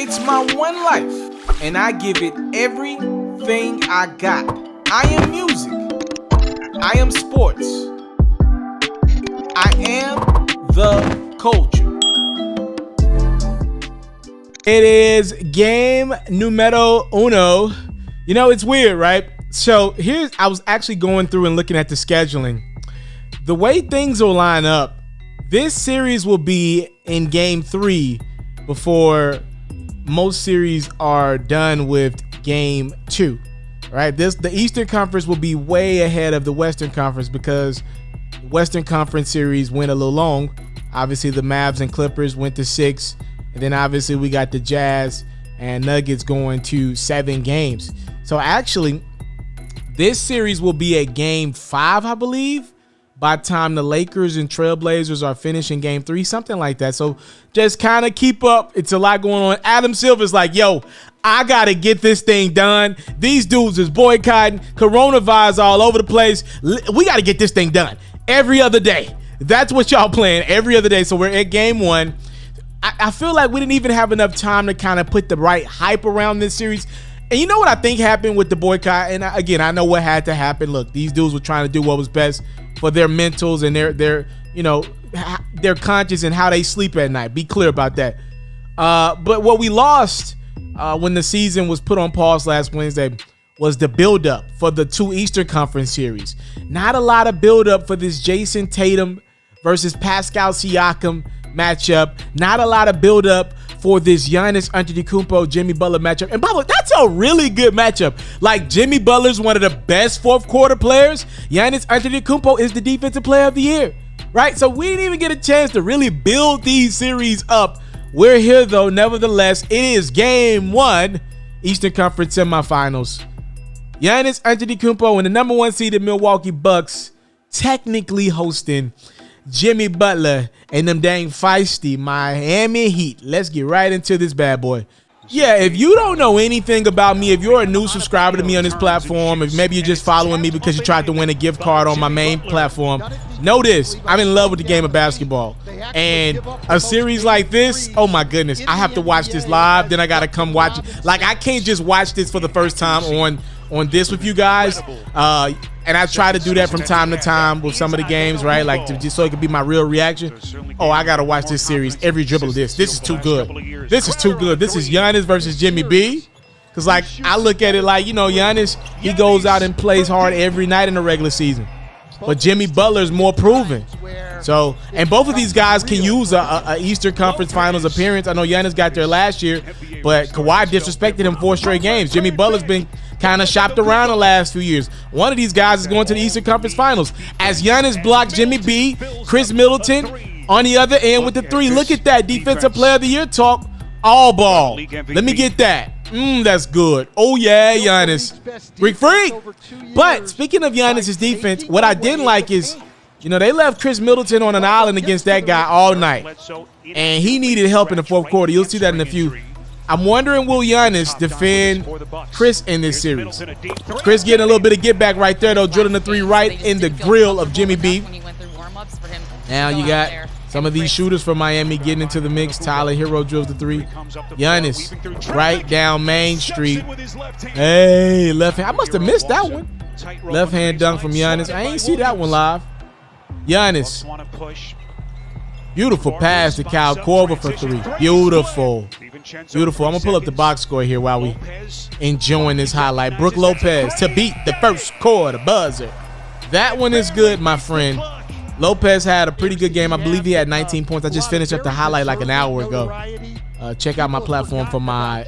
It's my one life, and I give it everything I got. I am music. I am sports. I am the culture. It is game numero uno. You know, it's weird, right? So I was actually going through and looking at the scheduling. The way things will line up, this series will be in game 3 before most series are done with game 2, right? The Eastern Conference will be way ahead of the Western Conference because the Western Conference series went a little long. Obviously, the Mavs and Clippers went to 6, and then obviously we got the Jazz and Nuggets going to 7 games. So actually, this series will be at game 5, I believe, by the time the Lakers and Trailblazers are finishing game 3, something like that. So just kind of keep up. It's a lot going on. Adam Silver's like, yo, I got to get this thing done. These dudes is boycotting, coronavirus all over the place. We got to get this thing done every other day. That's what y'all playing every other day. So we're at game 1. I feel like we didn't even have enough time to kind of put the right hype around this series. And you know what I think happened with the boycott? And again, I know what had to happen. Look, these dudes were trying to do what was best for their mentals and their conscience and how they sleep at night. Be clear about that. But what we lost when the season was put on pause last Wednesday was the buildup for the 2 Eastern Conference series. Not a lot of buildup for this Jason Tatum versus Pascal Siakam matchup. Not a lot of buildup for this Giannis Antetokounmpo Jimmy Butler matchup. And by the way, that's a really good matchup. Like, Jimmy Butler's one of the best fourth quarter players. Giannis Antetokounmpo is the defensive player of the year, right? So we didn't even get a chance to really build these series up. We're here though, nevertheless. It is game 1, Eastern Conference semifinals. Giannis Antetokounmpo and the number 1 seeded Milwaukee Bucks technically hosting Jimmy Butler and them dang feisty Miami Heat. Let's get right into this bad boy. Yeah, if you don't know anything about me, if you're a new subscriber to me on this platform, if maybe you're just following me because you tried to win a gift card on my main platform, know this, I'm in love with the game of basketball. And a series like this, oh my goodness, I have to watch this live, then I gotta come watch it. Like, I can't just watch this for the first time on this with you guys. And I try to do that from time to time with some of the games, right? Like, just so it could be my real reaction. Oh, I got to watch this series. Every dribble of this. This is too good. This is too good. This is Giannis versus Jimmy B. Because, like, I look at it like, you know, Giannis, he goes out and plays hard every night in the regular season. But Jimmy Butler's more proven. So, and both of these guys can use a Eastern Conference Finals appearance. I know Giannis got there last year, but Kawhi disrespected him 4 straight games. Jimmy Butler's been kind of shopped around the last few years. One of these guys is going to the Eastern Conference Finals. As Giannis blocks Jimmy B, Chris Middleton on the other end with the 3. Look at that Defensive Player of the Year talk. All ball. Let me get that. That's good. Oh, yeah, Giannis. Freak. But speaking of Giannis' defense, what I didn't like is, you know, they left Chris Middleton on an island against that guy all night. And he needed help in the fourth quarter. You'll see that in a few. I'm wondering, will Giannis defend Chris in this series? Chris getting a little bit of get back right there, though, drilling the 3 right in the grill of Jimmy B. Now you got some of these shooters from Miami getting into the mix. Taliaferro drills the 3. Giannis right down Main Street. Hey, left hand. I must have missed that one. Left hand dunk from Giannis. I ain't see that one live. Giannis. Beautiful pass to Kyle Korver for 3. Beautiful. Beautiful. I'm going to pull up the box score here while we enjoying this highlight. Brook Lopez to beat the first quarter buzzer. That one is good, my friend. Lopez had a pretty good game. I believe he had 19 points. I just finished up the highlight like an hour ago. Check out my platform for my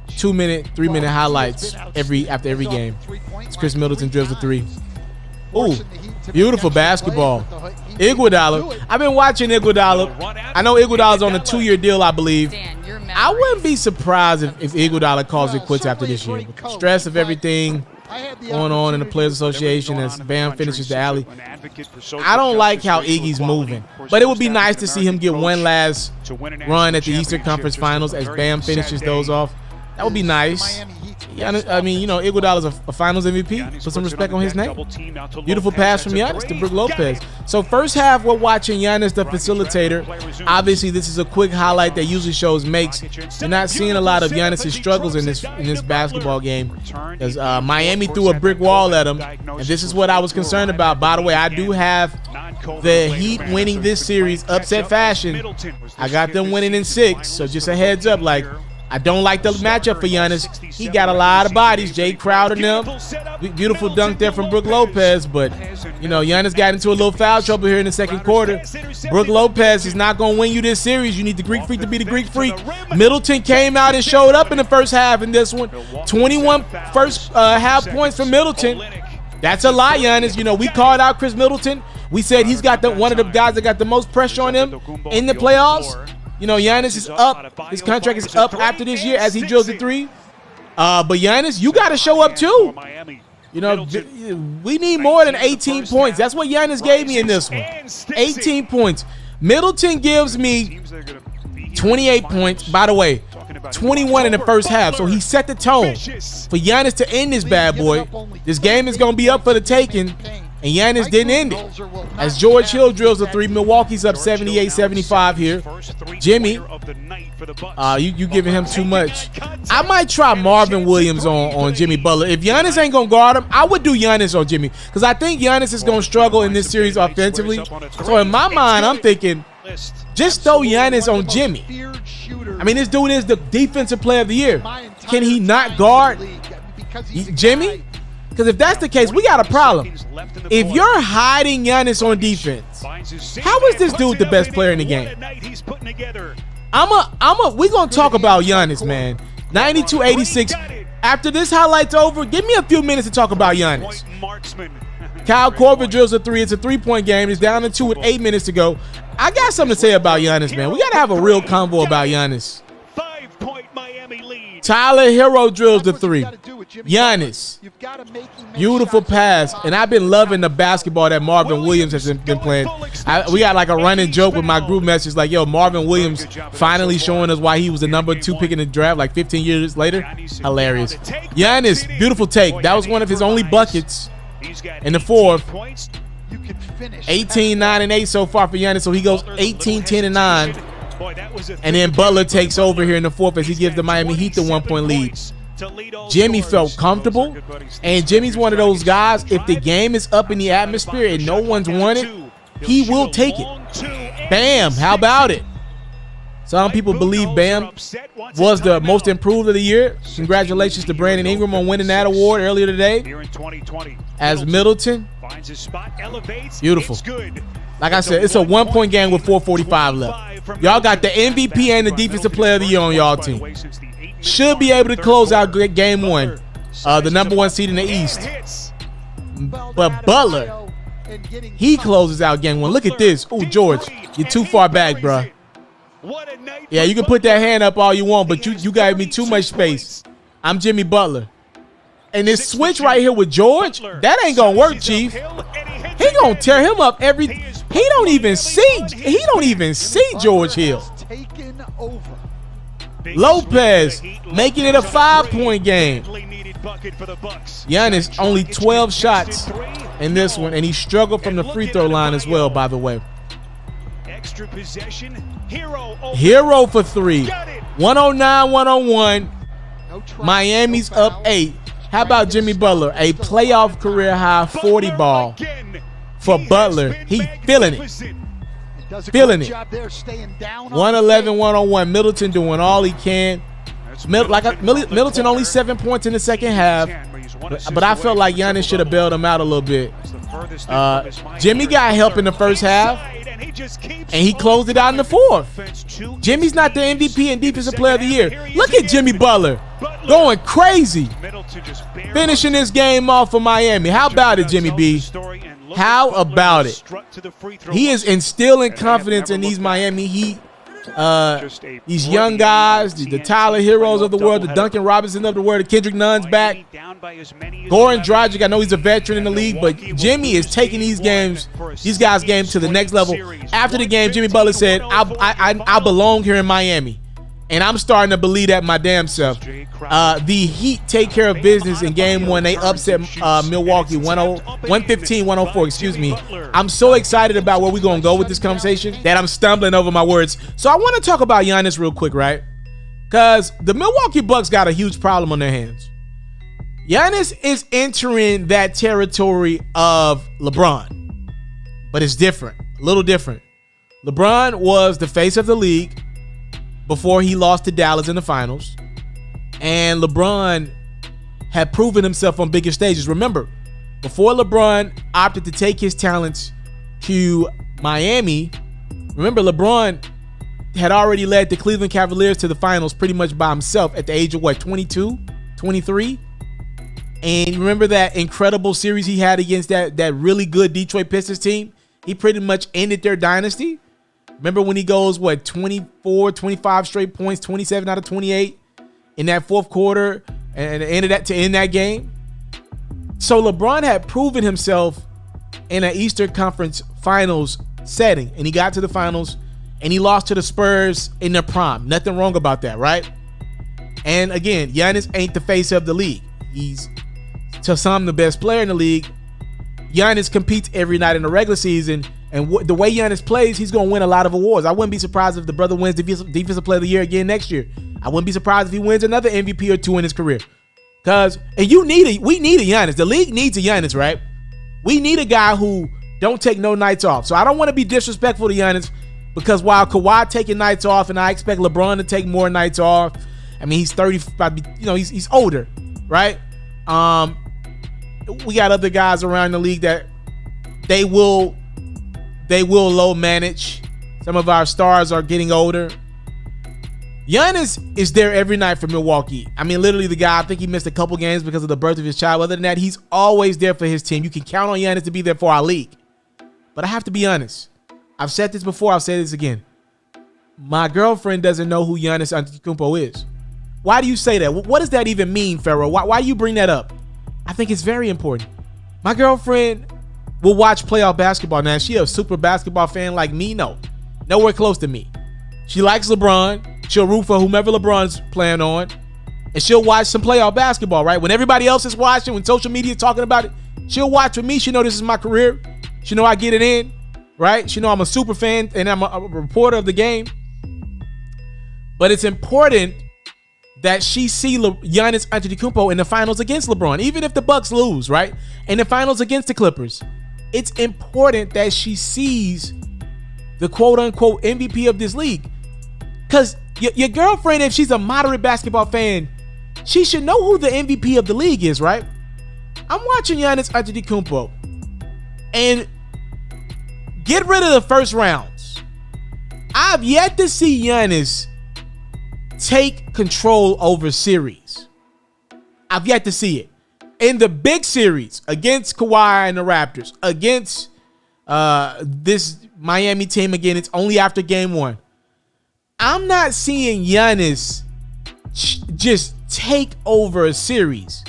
2-minute, 3-minute highlights after every game. It's Chris Middleton drills the 3. Ooh, beautiful basketball. Iguodala. I've been watching Iguodala. I know Iguodala's on a 2-year deal, I believe. I wouldn't be surprised if Iguodala calls it quits after this year. With the stress of everything going on in the Players Association as Bam finishes the alley. I don't like how Iggy's moving, but it would be nice to see him get one last run at the Eastern Conference Finals as Bam finishes those off. That would be nice. I mean, you know, Iguodala's a Finals MVP. Put some respect on his name. Beautiful pass from Giannis to Brook Lopez. So first half, we're watching Giannis, the facilitator. Obviously, this is a quick highlight that usually shows makes. You're not seeing a lot of Giannis' struggles in this basketball game, because Miami threw a brick wall at him, and this is what I was concerned about. By the way, I do have the Heat winning this series upset fashion. I got them winning in 6, so just a heads up, like, I don't like the matchup for Giannis. He got a lot of bodies. Jay Crowder and them. Beautiful dunk there from Brook Lopez, but, you know, Giannis got into a little foul trouble here in the second quarter. Brook Lopez is not going to win you this series. You need the Greek Freak to be the Greek Freak. Middleton came out and showed up in the first half in this one. 21 first half points for Middleton. That's a lie, Giannis. You know, we called out Chris Middleton. We said he's got one of the guys that got the most pressure on him in the playoffs. You know, Giannis is up. His contract is up after this year as he drills the 3. But Giannis, you got to show up too. You know, we need more than 18 points. That's what Giannis gave me in this one. 18 points. Middleton gives me 28 points. By the way, 21 in the first half. So he set the tone for Giannis to end this bad boy. This game is going to be up for the taking. And Giannis didn't end it. As George Hill drills the 3, Milwaukee's up 78-75 here. Jimmy, you giving him too much. I might try Marvin Williams on Jimmy Butler. If Giannis ain't going to guard him, I would do Giannis on Jimmy, because I think Giannis is going to struggle in this series offensively. So in my mind, I'm thinking, just throw Giannis on Jimmy. I mean, this dude is the defensive player of the year. Can he not guard Jimmy? Because if that's the case, we got a problem. If you're hiding Giannis on defense, how is this dude the best player in the game? We're going to talk about Giannis, man. 92-86. After this highlight's over, give me a few minutes to talk about Giannis. Kyle Korver drills a 3. It's a 3-point game. It's down to 2 with 8 minutes to go. I got something to say about Giannis, man. We got to have a real convo about Giannis. Tyler Hero drills the 3. Giannis, beautiful pass. And I've been loving the basketball that Marvin Williams has been playing. We got like a running joke with my group message, like, yo, Marvin Williams finally showing us why he was the number 2 pick in the draft like 15 years later. Hilarious. Giannis, beautiful take. That was one of his only buckets in the fourth. 18, 9, and 8 so far for Giannis, so he goes 18, 10, and 9. And then Butler takes over here in the fourth as he gives the Miami Heat the 1-point lead. Jimmy felt comfortable, and Jimmy's one of those guys, if the game is up in the atmosphere and no one's won it, he will take it. Bam, how about it? Some people believe Bam was the most improved of the year. Congratulations to Brandon Ingram on winning that award earlier today. As Middleton, beautiful. Like I said, it's a 1-point game with 4:45 left. Y'all got the MVP and the Defensive Player of the Year on y'all team. Should be able to close out game 1, the number 1 seed in the East. But Butler, he closes out game 1. Look at this. Ooh, George, you're too far back, bro. Yeah, you can put that hand up all you want, but you gave me too much space. I'm Jimmy Butler. And this switch right here with George, that ain't gonna work, Chief. He gonna tear him up every. He don't even see George Hill. Lopez making it a 5-point game. Giannis only 12 shots in this one, and he struggled from the free throw line as well, by the way. Extra possession. Hero for 3. 109-101. Miami's up 8. How about Jimmy Butler? A playoff career high 40 ball for Butler. He feeling it. Feeling it. 111-101. Middleton doing all he can. Middleton only 7 points in the second half, but I felt like Giannis should have bailed him out a little bit. Jimmy got help in the first half, and he closed it out in the fourth. Jimmy's not the MVP and Defensive Player of the Year. Look at Jimmy Butler going crazy, finishing this game off for Miami. How about it, Jimmy B? How about it? He is instilling confidence in these Miami Heat. These young guys, the Tyler Heroes of the world, the Duncan Robinson of the world, the Kendrick Nunn's back. Goran Dragic, I know he's a veteran in the league, but Jimmy is taking these guys' game to the next level. After the game, Jimmy Butler said, I belong here in Miami. And I'm starting to believe that my damn self. The Heat take care of business in game 1. They upset Milwaukee 115-104, excuse me. I'm so excited about where we're going to go with this conversation that I'm stumbling over my words. So I want to talk about Giannis real quick, right? Because the Milwaukee Bucks got a huge problem on their hands. Giannis is entering that territory of LeBron, but it's different, a little different. LeBron was the face of the league before he lost to Dallas in the finals. And LeBron had proven himself on bigger stages. Remember, before LeBron opted to take his talents to Miami, remember LeBron had already led the Cleveland Cavaliers to the finals pretty much by himself at the age of 22, 23? And remember that incredible series he had against that really good Detroit Pistons team? He pretty much ended their dynasty. Remember when he goes, 24, 25 straight points, 27 out of 28 in that fourth quarter and ended that to end that game? So LeBron had proven himself in an Eastern Conference Finals setting, and he got to the finals and he lost to the Spurs in their prime. Nothing wrong about that, right? And again, Giannis ain't the face of the league. He's, to some, the best player in the league. Giannis competes every night in the regular season, and the way Giannis plays, he's going to win a lot of awards. I wouldn't be surprised if the brother wins Defensive Player of the Year again next year. I wouldn't be surprised if he wins another MVP or 2 in his career. We need a Giannis. The league needs a Giannis, right? We need a guy who don't take no nights off. So I don't want to be disrespectful to Giannis, because while Kawhi taking nights off, and I expect LeBron to take more nights off. I mean, he's 35, he's older, right? We got other guys around the league that they will low manage. Some of our stars are getting older. Giannis is there every night for Milwaukee. I mean, literally the guy, I think he missed a couple games because of the birth of his child. Other than that, he's always there for his team. You can count on Giannis to be there for our league. But I have to be honest. I've said this before. I'll say this again. My girlfriend doesn't know who Giannis Antetokounmpo is. Why do you say that? What does that even mean, FERRO? Why do you bring that up? I think it's very important. My girlfriend will watch playoff basketball. Now, is she a super basketball fan like me? No. Nowhere close to me. She likes LeBron. She'll root for whomever LeBron's playing on. And she'll watch some playoff basketball, right? When everybody else is watching, when social media is talking about it, she'll watch with me. She know this is my career. She know I get it in, right? She know I'm a super fan and I'm a reporter of the game. But it's important that she see Giannis Antetokounmpo in the finals against LeBron, even if the Bucks lose, right? In the finals against the Clippers. It's important that she sees the quote-unquote MVP of this league. Because your girlfriend, if she's a moderate basketball fan, she should know who the MVP of the league is, right? I'm watching Giannis Antetokounmpo. And get rid of the first rounds. I've yet to see Giannis take control over series. I've yet to see it. In the big series against Kawhi and the Raptors, against this Miami team again, it's only after game 1. I'm not seeing Giannis just take over a series.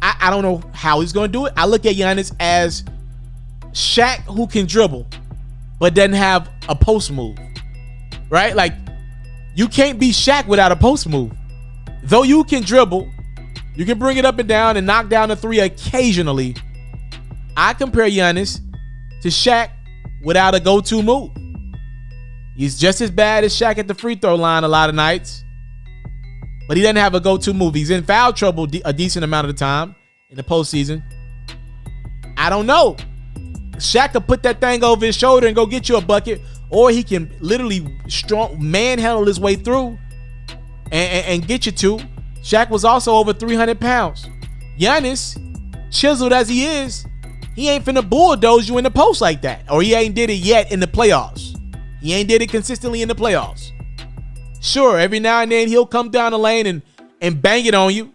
I don't know how he's going to do it. I look at Giannis as Shaq who can dribble, but doesn't have a post move, right? Like, you can't be Shaq without a post move. Though you can dribble, you can bring it up and down and knock down a 3 occasionally. I compare Giannis to Shaq without a go-to move. He's just as bad as Shaq at the free throw line a lot of nights, but he doesn't have a go-to move. He's in foul trouble a decent amount of the time in the postseason. I don't know. Shaq could put that thing over his shoulder and go get you a bucket, or he can literally manhandle his way through and get you two. Shaq was also over 300 pounds. Giannis, chiseled as he is, he ain't finna bulldoze you in the post like that. Or he ain't did it yet in the playoffs. He ain't did it consistently in the playoffs. Sure, every now and then he'll come down the lane and bang it on you.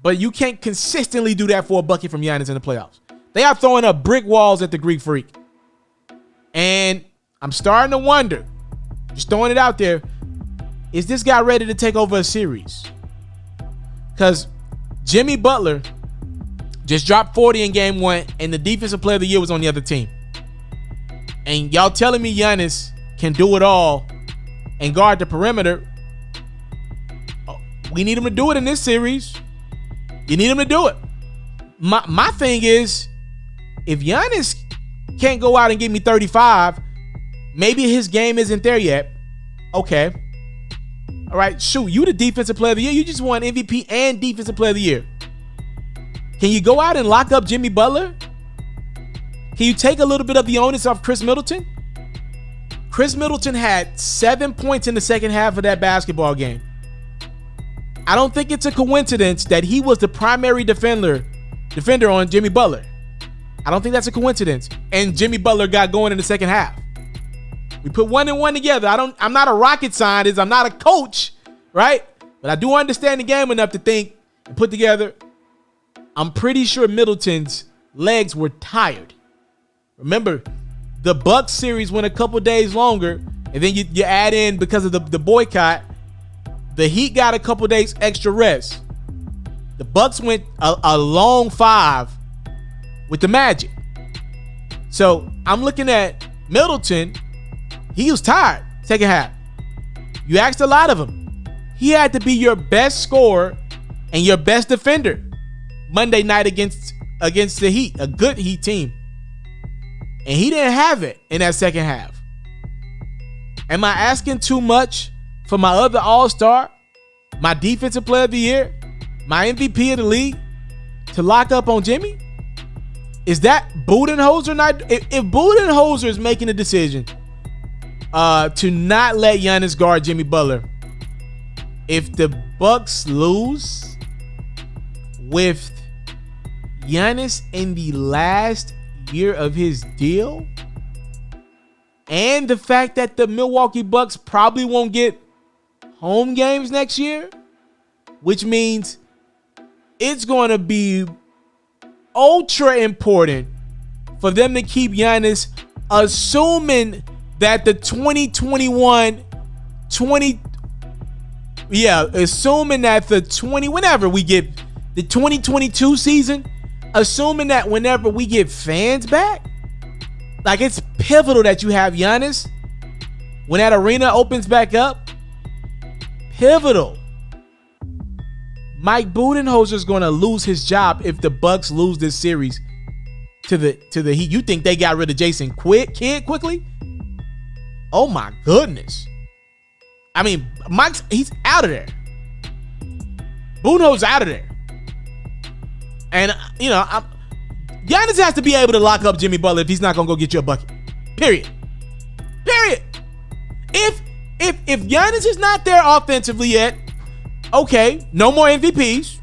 But you can't consistently do that for a bucket from Giannis in the playoffs. They are throwing up brick walls at the Greek Freak. And I'm starting to wonder, just throwing it out there, is this guy ready to take over a series? Because Jimmy Butler just dropped 40 in game 1, and the Defensive Player of the Year was on the other team. And y'all telling me Giannis can do it all and guard the perimeter. We need him to do it in this series. You need him to do it. My thing is, if Giannis can't go out and give me 35, maybe his game isn't there yet. Okay. All right, shoot, you the defensive player of the year. You just won MVP and defensive player of the year. Can you go out and lock up Jimmy Butler? Can you take a little bit of the onus off Chris Middleton? Chris Middleton had 7 points in the second half of that basketball game. I don't think it's a coincidence that he was the primary defender on Jimmy Butler. I don't think that's a coincidence. And Jimmy Butler got going in the second half. We put 1 and 1 together. I'm not a rocket scientist. I'm not a coach, right? But I do understand the game enough to think and put together. I'm pretty sure Middleton's legs were tired. Remember, the Bucks series went a couple days longer, and then you add in, because of the boycott, the Heat got a couple days extra rest. The Bucks went a long 5 with the Magic. So I'm looking at Middleton. He was tired second half. You asked a lot of him. He had to be your best scorer and your best defender Monday night against the Heat, a good Heat team. And he didn't have it in that second half. Am I asking too much for my other All-Star, my defensive player of the year, my MVP of the league, to lock up on Jimmy? Is that Budenholzer not? If Budenholzer is making a decision to not let Giannis guard Jimmy Butler, if the Bucks lose with Giannis in the last year of his deal, and the fact that the Milwaukee Bucks probably won't get home games next year, which means it's going to be ultra important for them to keep Giannis, assuming that the whenever we get the 2022 season, assuming that whenever we get fans back, like, it's pivotal that you have Giannis when that arena opens back up. Pivotal. Mike Budenholzer is going to lose his job if the Bucks lose this series to the Heat. You think they got rid of Jason Kidd quickly? Oh my goodness. I mean, he's out of there. Budenholzer's out of there. And Giannis has to be able to lock up Jimmy Butler if he's not gonna go get you a bucket. Period. If Giannis is not there offensively yet, okay, no more MVPs.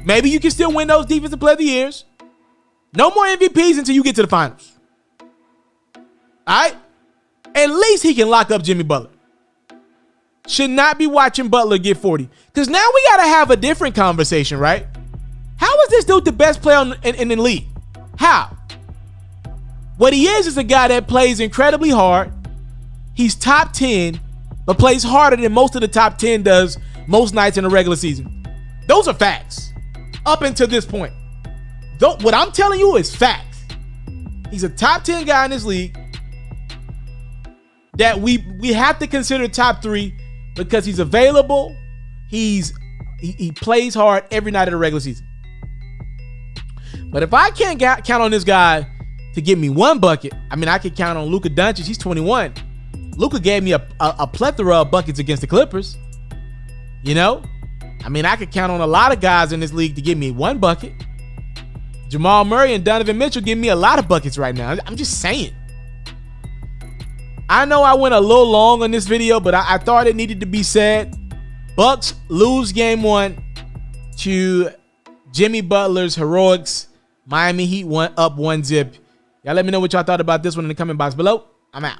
Maybe you can still win those defensive player of the years. No more MVPs until you get to the finals. All right? At least he can lock up Jimmy Butler. Should not be watching Butler get 40. Because now we got to have a different conversation, right? How is this dude the best player in the league? How? What he is a guy that plays incredibly hard. He's top 10, but plays harder than most of the top 10 does most nights in the regular season. Those are facts. Up until this point. What I'm telling you is facts. He's a top 10 guy in this league that we have to consider top 3 because he's available. He plays hard every night of the regular season. But if I can't count on this guy to give me one bucket, I mean, I could count on Luka Doncic. He's 21. Luka gave me a plethora of buckets against the Clippers. You know? I mean, I could count on a lot of guys in this league to give me one bucket. Jamal Murray and Donovan Mitchell give me a lot of buckets right now. I'm just saying. I know I went a little long on this video, but I thought it needed to be said. Bucks lose game 1 to Jimmy Butler's heroics. Miami Heat up 1-0. Y'all let me know what y'all thought about this one in the comment box below. I'm out.